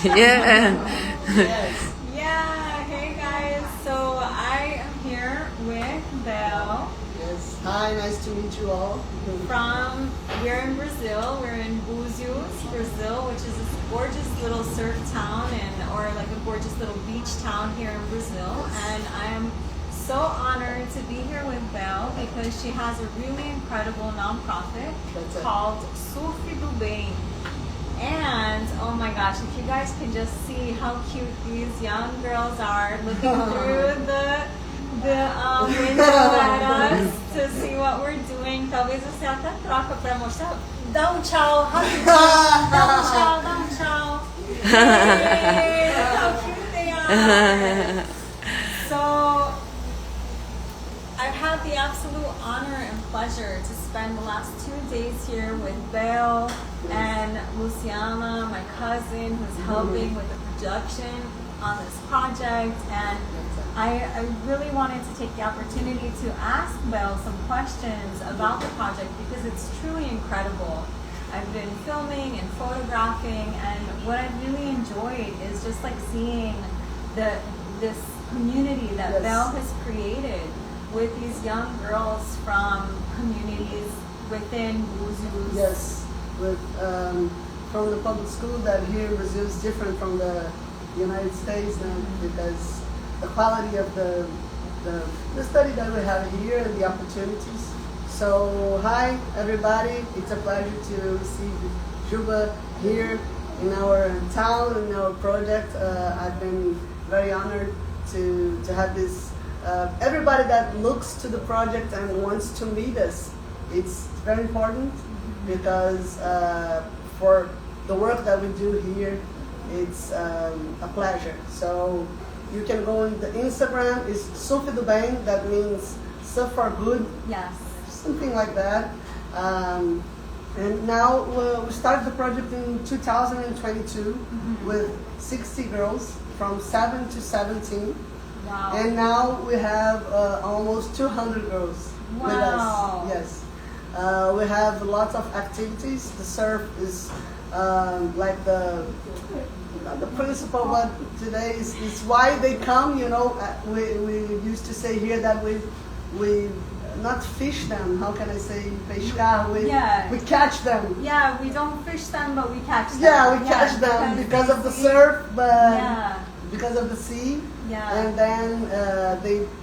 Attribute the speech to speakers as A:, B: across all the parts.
A: Yeah.
B: Yes.
C: Yeah, hey guys. So I am here with Belle
B: Yes. Hi, nice to meet you all.
C: we're in Brazil. We're in Búzios, Brazil, which is this gorgeous little surf town or like a gorgeous little beach town here in Brazil. And I am so honored to be here with Belle because she has a really incredible nonprofit
B: That's it.
C: called Do Bem. And oh my gosh, if you guys can just see how cute these young girls are looking through the window at us to see what we're doing. Talvez você até troca pra mostrar. Dá tchau, rapidinho. Dá tchau. Yay, look how cute they are. So I've had the absolute honor and pleasure to spend the last 2 days here with Belle and Luciana, my cousin, who's helping with the production on this project. And I really wanted to take the opportunity to ask Belle some questions about the project because it's truly incredible. I've been filming and photographing, and what I've really enjoyed is just like seeing this community that
B: Yes.
C: Belle has created with these young girls from communities within Búzios.
B: Yes. With from the public school that here in Brazil is different from the United States now because the quality of the study that we have here and the opportunities. So hi everybody, it's a pleasure to receive Juba here in our town, in our project. I've been very honored to have this. Everybody that looks to the project and wants to meet us, it's very important because for the work that we do here, it's a pleasure. So you can go on the Instagram, it's Do Bem, that means surf for good,
C: Yes.
B: something like that. And now we started the project in 2022 with 60 girls from 7 to 17.
C: Wow.
B: And now we have almost 200 girls with
C: Wow.
B: us. Yes. We have lots of activities. The surf is like the principle, but today is why they come. You know, we used to say here that we not fish them. How can I say pescar?
C: Yeah.
B: We catch them.
C: Yeah, we don't fish them, but we catch them.
B: Yeah, we catch them because of the surf, but
C: Yeah.
B: because of the sea.
C: Yeah.
B: And then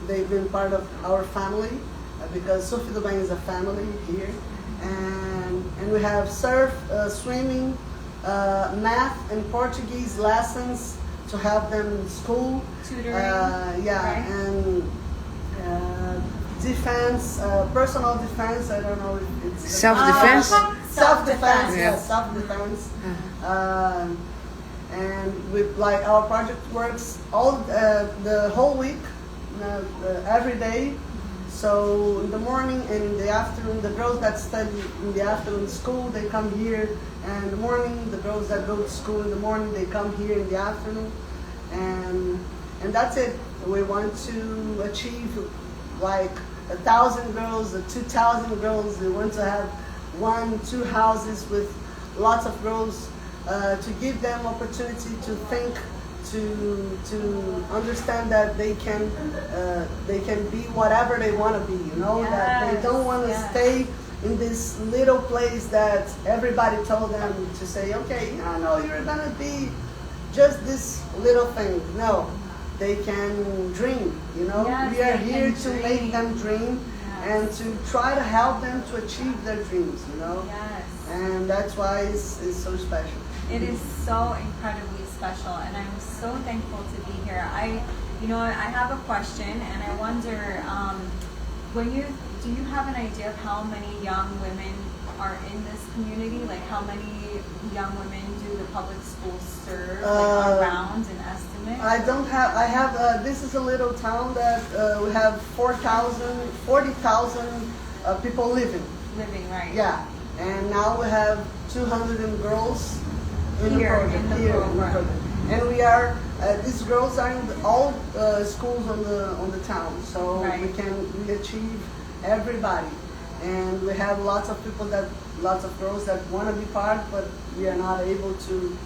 B: they've been part of our family because Do Bem is a family here, and we have surf, swimming, math and Portuguese lessons to help them in school.
C: Tutoring.
B: Yeah,
C: right?
B: and defense, personal defense. I don't know if it's
A: Self-defense?
B: Self-defense.
A: Yeah.
B: Yes, self-defense. And with like our project works all the whole week, every day. So in the morning and in the afternoon, the girls that study in the afternoon school, they come here, and in the morning, the girls that go to school in the morning, they come here in the afternoon, and that's it. We want to achieve like 1,000 girls, 2,000 girls. We want to have 1-2 houses with lots of girls. To give them opportunity to think, to understand that they can be whatever they want to be. You know, that they don't want to
C: Yes.
B: stay in this little place that everybody told them to say, okay, no, you're gonna be just this little thing. No, they can dream. You know,
C: Yes,
B: we are
C: they
B: here
C: can
B: to
C: dream.
B: make them dream.
C: Yes.
B: And to try to help them to achieve their dreams, you know?
C: Yes.
B: And that's why it's so special.
C: It is so incredibly special, and I'm so thankful to be here. I have a question, and I wonder, do you have an idea of how many young women are in this community? Like, how many young women do the public schools serve, like, around an estimate?
B: I don't have, I have, this is a little town that we have 40,000 people living.
C: Living, right?
B: Yeah. And now we have 200 girls in
C: Here,
B: the project.
C: in the
B: Here in the
C: program.
B: project. And we are, these girls are in all schools on the town. So
C: Right.
B: we achieve everybody. and we have lots of girls that want to be part, but we are not able to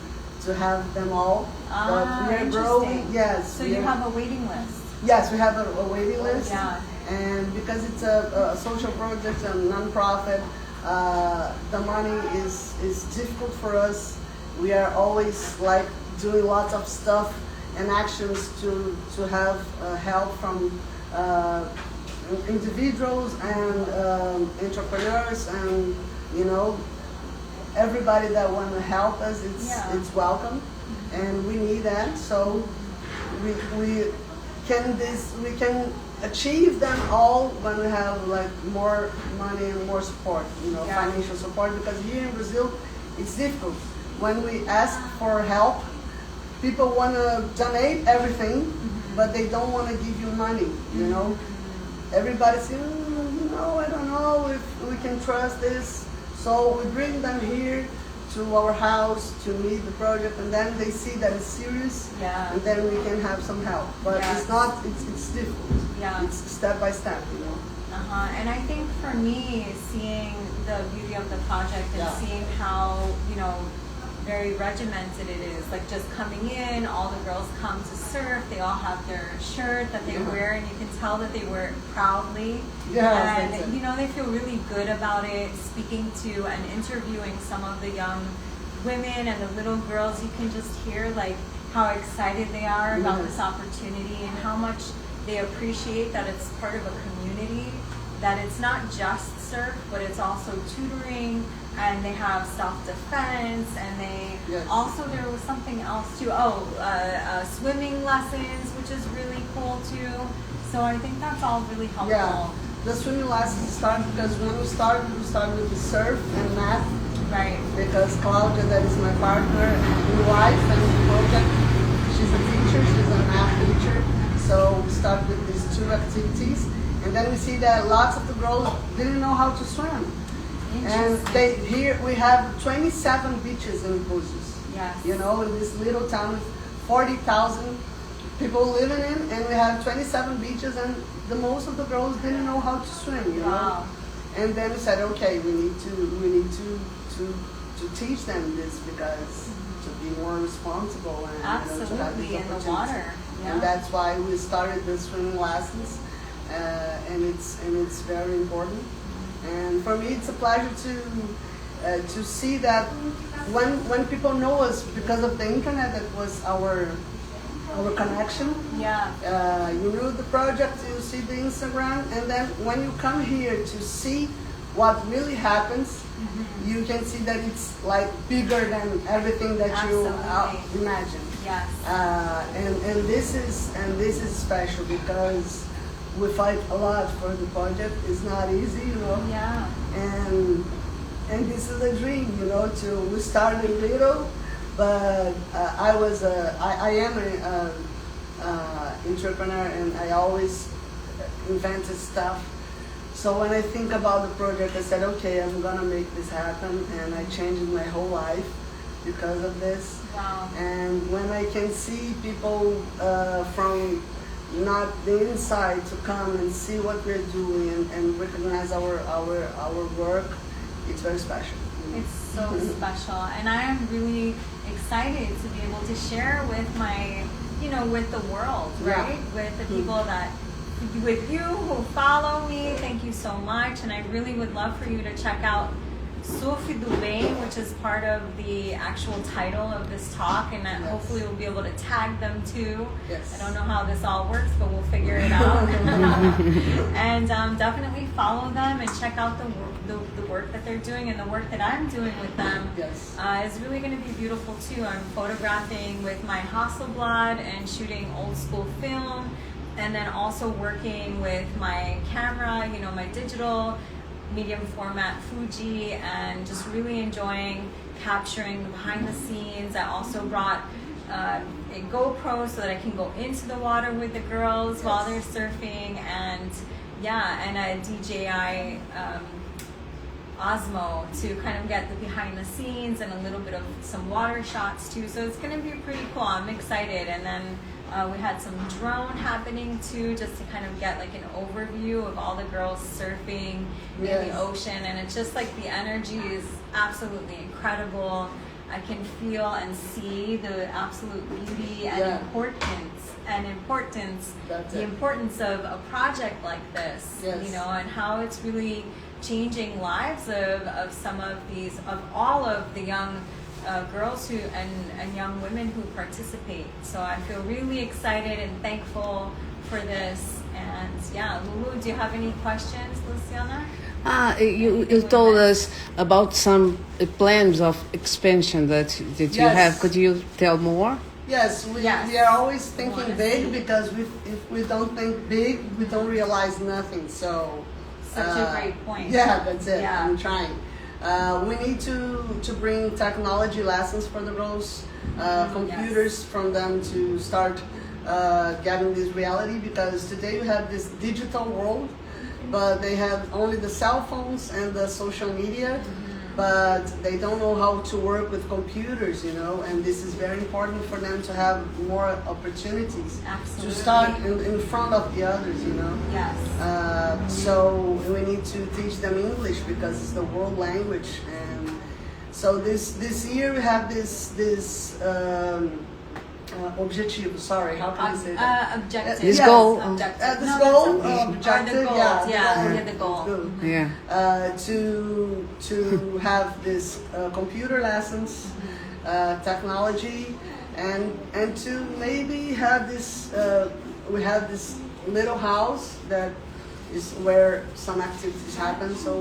B: have them all. But we are growing. Yes.
C: So you have a waiting list.
B: Yes, we have a waiting list.
C: Yeah.
B: And because it's a social project and non-profit, the money is difficult for us. We are always like doing lots of stuff and actions to have help from individuals and entrepreneurs, and everybody that want to help us. It's welcome, and we need that. So we can achieve them all when we have like more money and more support, financial support, because here in Brazil it's difficult. When we ask for help, people want to donate everything, but they don't want to give you money, Everybody says, I don't know if we can trust this. So we bring them here to our house to meet the project, and then they see that it's serious, and then we can have some help. But it's not, it's difficult. Yeah. It's step by step,
C: And I think for me, seeing the beauty of the project and seeing how, very regimented it is, like just coming in, all the girls come to surf, they all have their shirt that they wear, and you can tell that they wear it proudly. And they feel really good about it. Speaking to and interviewing some of the young women and the little girls, you can just hear like how excited they are about this opportunity and how much they appreciate that it's part of a community, that it's not just surf, but it's also tutoring, and they have self-defense, and they also, there was something else too, swimming lessons, which is really cool too. So I think that's all really helpful.
B: Yeah, the swimming lessons start because when we start with the surf and math.
C: Right.
B: Because Claudia, that is my partner and wife and the project, she's a teacher, she's a math teacher. So we start with these two activities, and then we see that lots of the girls didn't know how to swim. And here we have 27 beaches in Búzios.
C: Yes.
B: In this little town with 40,000 people living in, and we have 27 beaches, and the most of the girls didn't know how to swim.
C: Wow.
B: And then we said, okay, we need to teach them this, because to be more responsible and to have these
C: in the water. Yeah.
B: And that's why we started the swimming lessons, and it's very important. And for me, it's a pleasure to see that when people know us because of the internet, that was our connection.
C: Yeah.
B: You know the project, you see the Instagram, and then when you come here to see what really happens, you can see that it's like bigger than everything that you imagine.
C: Yes.
B: And this is special because we fight a lot for the project. It's not easy,
C: Yeah.
B: And this is a dream, we started little, but I am an entrepreneur, and I always invented stuff. So when I think about the project, I said, okay, I'm gonna make this happen, and I changed my whole life because of this.
C: Wow.
B: And when I can see people from not the inside to come and see what we're doing and recognize our work, it's very special.
C: It's so special, and I am really excited to be able to share with my, with the world, right? With the people with you who follow me. Thank you so much, and I really would love for you to check out Do Bem, which is part of the actual title of this talk, and that hopefully we'll be able to tag them too.
B: Yes.
C: I don't know how this all works, but we'll figure it out. And definitely follow them and check out the work that they're doing, and the work that I'm doing with them.
B: Yes.
C: Is really going to be beautiful too. I'm photographing with my Hasselblad and shooting old school film, and then also working with my camera, my digital medium format Fuji, and just really enjoying capturing the behind the scenes. I also brought a GoPro so that I can go into the water with the girls while they're surfing, and a DJI Osmo to kind of get the behind the scenes and a little bit of some water shots too. So it's going to be pretty cool. I'm excited. And then we had some drone happening too, just to kind of get like an overview of all the girls surfing in the ocean. And it's just like the energy is absolutely incredible. I can feel and see the absolute beauty and importance of a project like this, you know, and how it's really changing lives of some of these, of all of the young girls who and young women who participate. So I feel really excited and thankful for this. And yeah, Lulu, do you have any questions, Luciana?
A: You told us about some plans of expansion that you have. Could you tell more?
B: Yes, we are always thinking big, because if we don't think big, we don't realize nothing. So
C: such a great point.
B: Yeah, that's it. Yeah. I'm trying. We need to bring technology lessons for the girls, computers from them to start getting this reality, because today we have this digital world, but they have only the cell phones and the social media, but they don't know how to work with computers, you know, and this is very important for them to have more opportunities.
C: Absolutely.
B: To start in front of the others, you know.
C: Yes.
B: So we need to teach them English, because it's the world language. And so this year we have this objective. Sorry, how can I say that?
C: Objective.
A: This goal.
C: Objective.
B: This goal.
C: Objective.
B: The goal.
C: Yeah, the goal.
A: Yeah.
B: To have this computer lessons, technology, and to maybe have this. We have this little house that is where some activities happen. So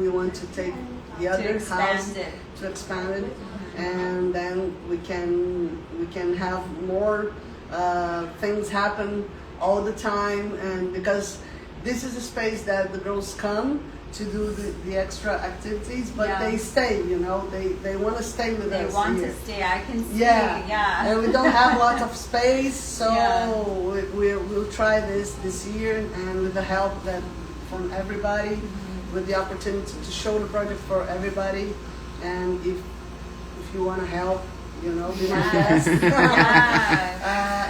B: we want to take the other house to expand it. And then we can have more things happen all the time, and because this is a space that the girls come to do the extra activities, but they stay, you know, they want to stay with us.
C: They want
B: here.
C: to stay. I can see.
B: Yeah. And we don't have lots of space, so we'll try this year, and with the help from everybody, with the opportunity to show the project for everybody, and if you want to help, you know, be my guest.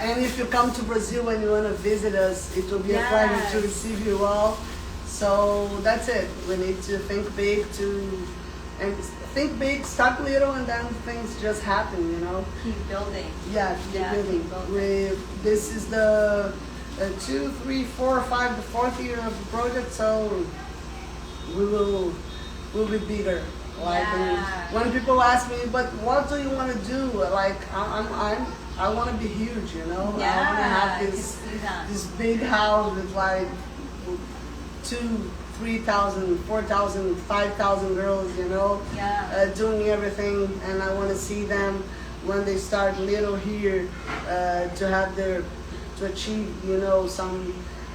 B: And if you come to Brazil and you want to visit us, it will be a pleasure to receive you all. So that's it. We need to think big, start little, and then things just happen, you know.
C: Keep building.
B: Yeah, keep building. This is the 2, 3, 4, 5, the 4th year of the project, so we'll be bigger. Like when people ask me, but what do you want to do? Like I want to be huge, you know. I want to have this big house with like 2,000, 3,000, 4,000, 5,000 girls, you know, doing everything. And I want to see them when they start little here to achieve, you know,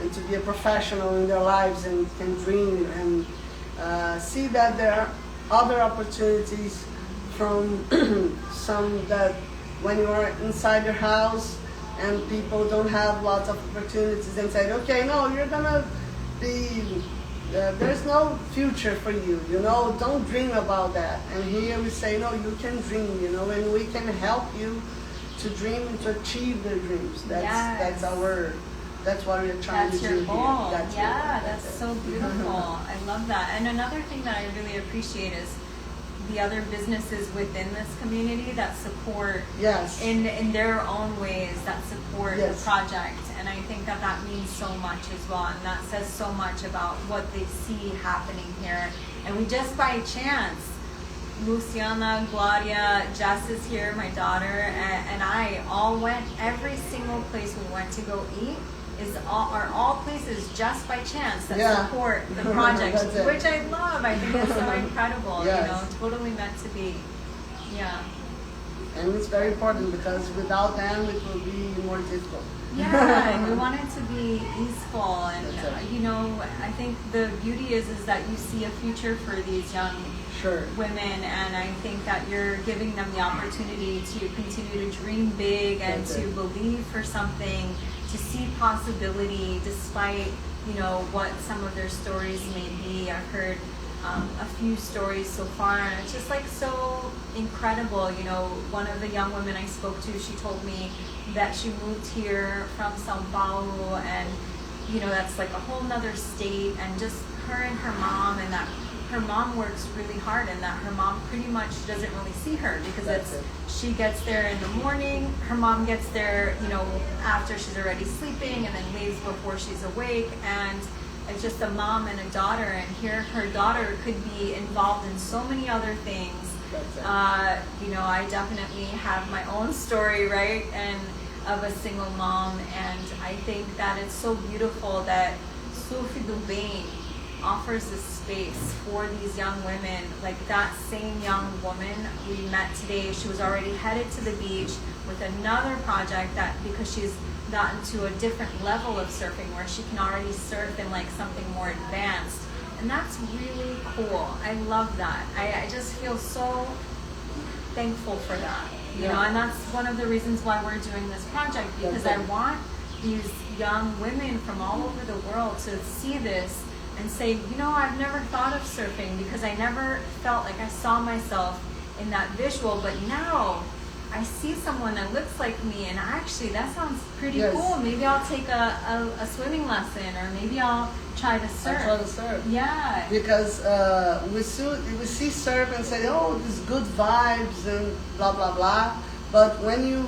B: and to be a professional in their lives and can dream and see that there are other opportunities from some that when you are inside your house and people don't have lots of opportunities and say, okay, no, you're gonna be, there's no future for you, you know, don't dream about that. And here we say, no, you can dream, you know, and we can help you to dream and to achieve their dreams. That's what we're trying to do here.
C: That's so beautiful. I love that. And another thing that I really appreciate is the other businesses within this community that support in their own ways, that support the project. And I think that means so much as well. And that says so much about what they see happening here. And we just by chance, Luciana, Gloria, Jess is here, my daughter, and I all went, every single place we went to go eat are all places just by chance that support the project, which I love. I think it's so incredible, you know, totally meant to be. Yeah.
B: And it's very important because without them it will be more difficult.
C: Yeah, and we want it to be easeful, and you know, I think the beauty is that you see a future for these young women, and I think that you're giving them the opportunity to continue to dream big and to believe for something, to see possibility despite, you know, what some of their stories may be. I've heard a few stories so far, and it's just like so incredible. You know, one of the young women I spoke to, she told me that she moved here from Sao Paulo, and you know, that's like a whole nother state, and just her and her mom, and that her mom works really hard, and that her mom pretty much doesn't really see her because she gets there in the morning, her mom gets there, you know, after she's already sleeping, and then leaves before she's awake, and it's just a mom and a daughter, and here her daughter could be involved in so many other things. You know, I definitely have my own story, right, and of a single mom, and I think that it's so beautiful that Surf Do Bem offers this space for these young women. Like that same young woman we met today, she was already headed to the beach with another project, that because she's gotten to a different level of surfing where she can already surf in like something more advanced, and that's really cool. I love that. I just feel so thankful for that, you know, and that's one of the reasons why we're doing this project, because I want these young women from all over the world to see this and say, you know, I've never thought of surfing because I never felt like I saw myself in that visual, but now I see someone that looks like me, and actually that sounds pretty cool. Maybe I'll take a swimming lesson, or maybe I'll try to surf. Yeah.
B: Because we see surf and say, oh, these good vibes and blah blah blah. But when you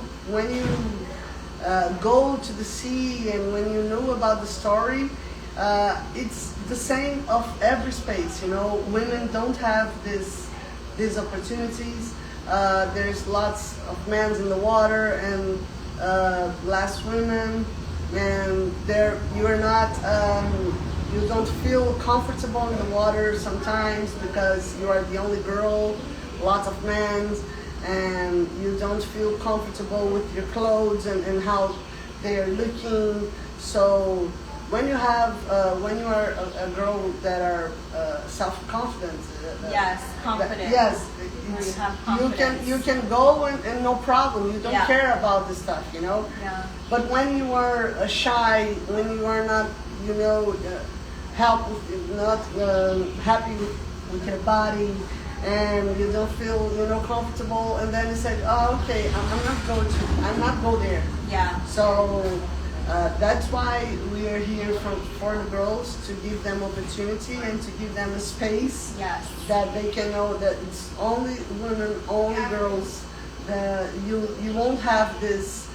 B: go to the sea, and when you know about the story, it's the same of every space. You know, women don't have these opportunities. There's lots of men in the water and less women, and you don't feel comfortable in the water sometimes because you are the only girl, lots of men, and you don't feel comfortable with your clothes and how they are looking. So when you are a girl that are self-confident,
C: confident.
B: You can go and no problem. You don't care about this stuff, you know.
C: Yeah.
B: But when you are shy, when you are not, you know, happy with your body, and you don't feel, you know, comfortable, and then you say, oh, okay, I'm not go there.
C: Yeah.
B: So. That's why we are here for the girls, to give them opportunity and to give them a space that they can know that it's only women, only girls. You won't have this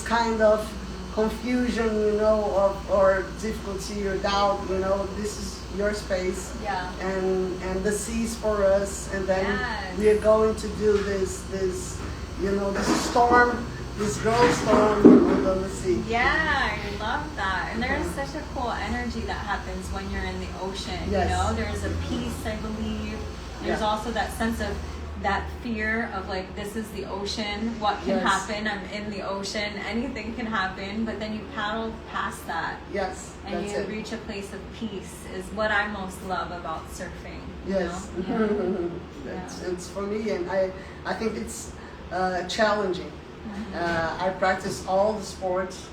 B: kind of confusion, you know, or difficulty or doubt. You know, this is your space, and the sea is for us, and then we are going to do this, you know, this storm. This girl storm on the sea.
C: Yeah, I love that. And there is such a cool energy that happens when you're in the ocean. You know, there's a peace, I believe. There's also that sense of that fear of like, this is the ocean. What can happen? I'm in the ocean. Anything can happen. But then you paddle past that.
B: Yes.
C: And you reach a place of peace is what I most love about surfing.
B: Yes.
C: You know?
B: It's for me, and I think it's challenging. I practice all the sports,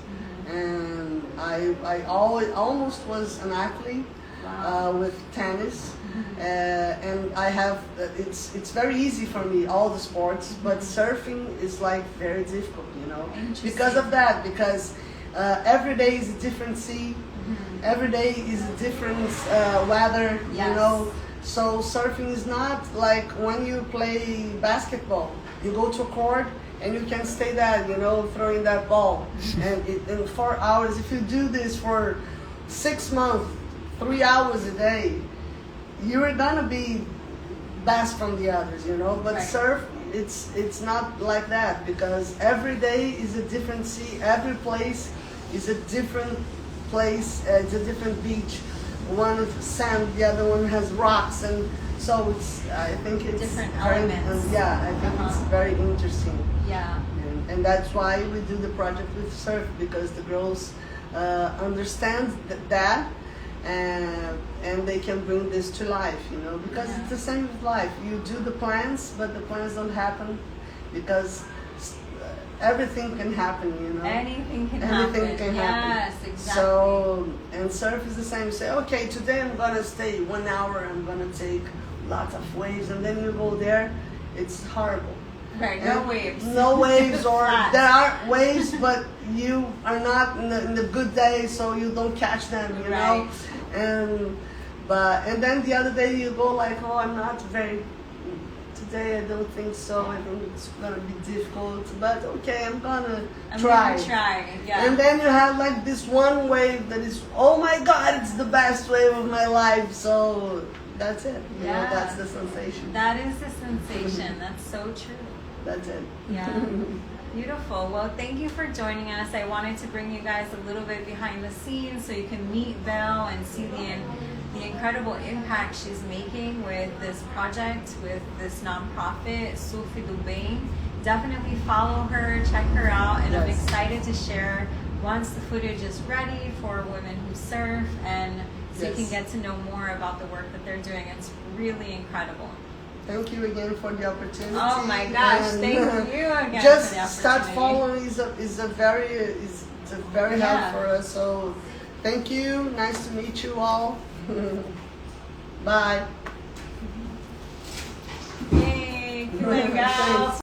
B: and I almost was an athlete with tennis, and I have it's very easy for me, all the sports, but surfing is like very difficult, you know, because of that, because every day is a different sea, every day is a different weather, you know. So surfing is not like when you play basketball, you go to a court and you can stay there, you know, throwing that ball. And in 4 hours, if you do this for 6 months, 3 hours a day, you're gonna be best from the others, you know. But surf, it's not like that, because every day is a different sea, every place is a different place, it's a different beach. One is sand, the other one has rocks, and so I think it's
C: different
B: very,
C: elements.
B: I think it's very interesting.
C: Yeah.
B: And that's why we do the project with surf, because the girls understand that, and they can bring this to life, you know, because it's the same with life. You do the plans, but the plans don't happen because everything can happen, you know.
C: Anything can
B: Anything
C: happen.
B: can happen.
C: Yes, exactly.
B: So, and surf is the same. You say, okay, today I'm gonna stay 1 hour. I'm gonna take lots of waves, and then you go there, it's horrible.
C: Right, no waves.
B: No waves, or
C: Flat.
B: there are waves, but you are not in the good day, so you don't catch them, you know. And then the other day you go like, oh, I'm not very. Today I don't think so. I think it's gonna be difficult, but okay, I'm gonna try.
C: Yeah.
B: And then you have like this one wave that is, oh my God, it's the best wave of my life. So that's it. You know, that's the sensation.
C: That is the sensation. That's so true.
B: That's it.
C: Yeah. Beautiful. Well, thank you for joining us. I wanted to bring you guys a little bit behind the scenes so you can meet Val and see the incredible impact she's making with this project, with this nonprofit, Do Bem. Definitely follow her, check her out, and I'm excited to share once the footage is ready for Women Who Surf, and so you can get to know more about the work that they're doing. It's really incredible.
B: Thank you again for the opportunity.
C: Oh my gosh,
B: and
C: thank you again
B: just
C: for the
B: start
C: opportunity.
B: following is a very help for us. So thank you. Nice to meet you all. Bye.
C: Yay, que legal.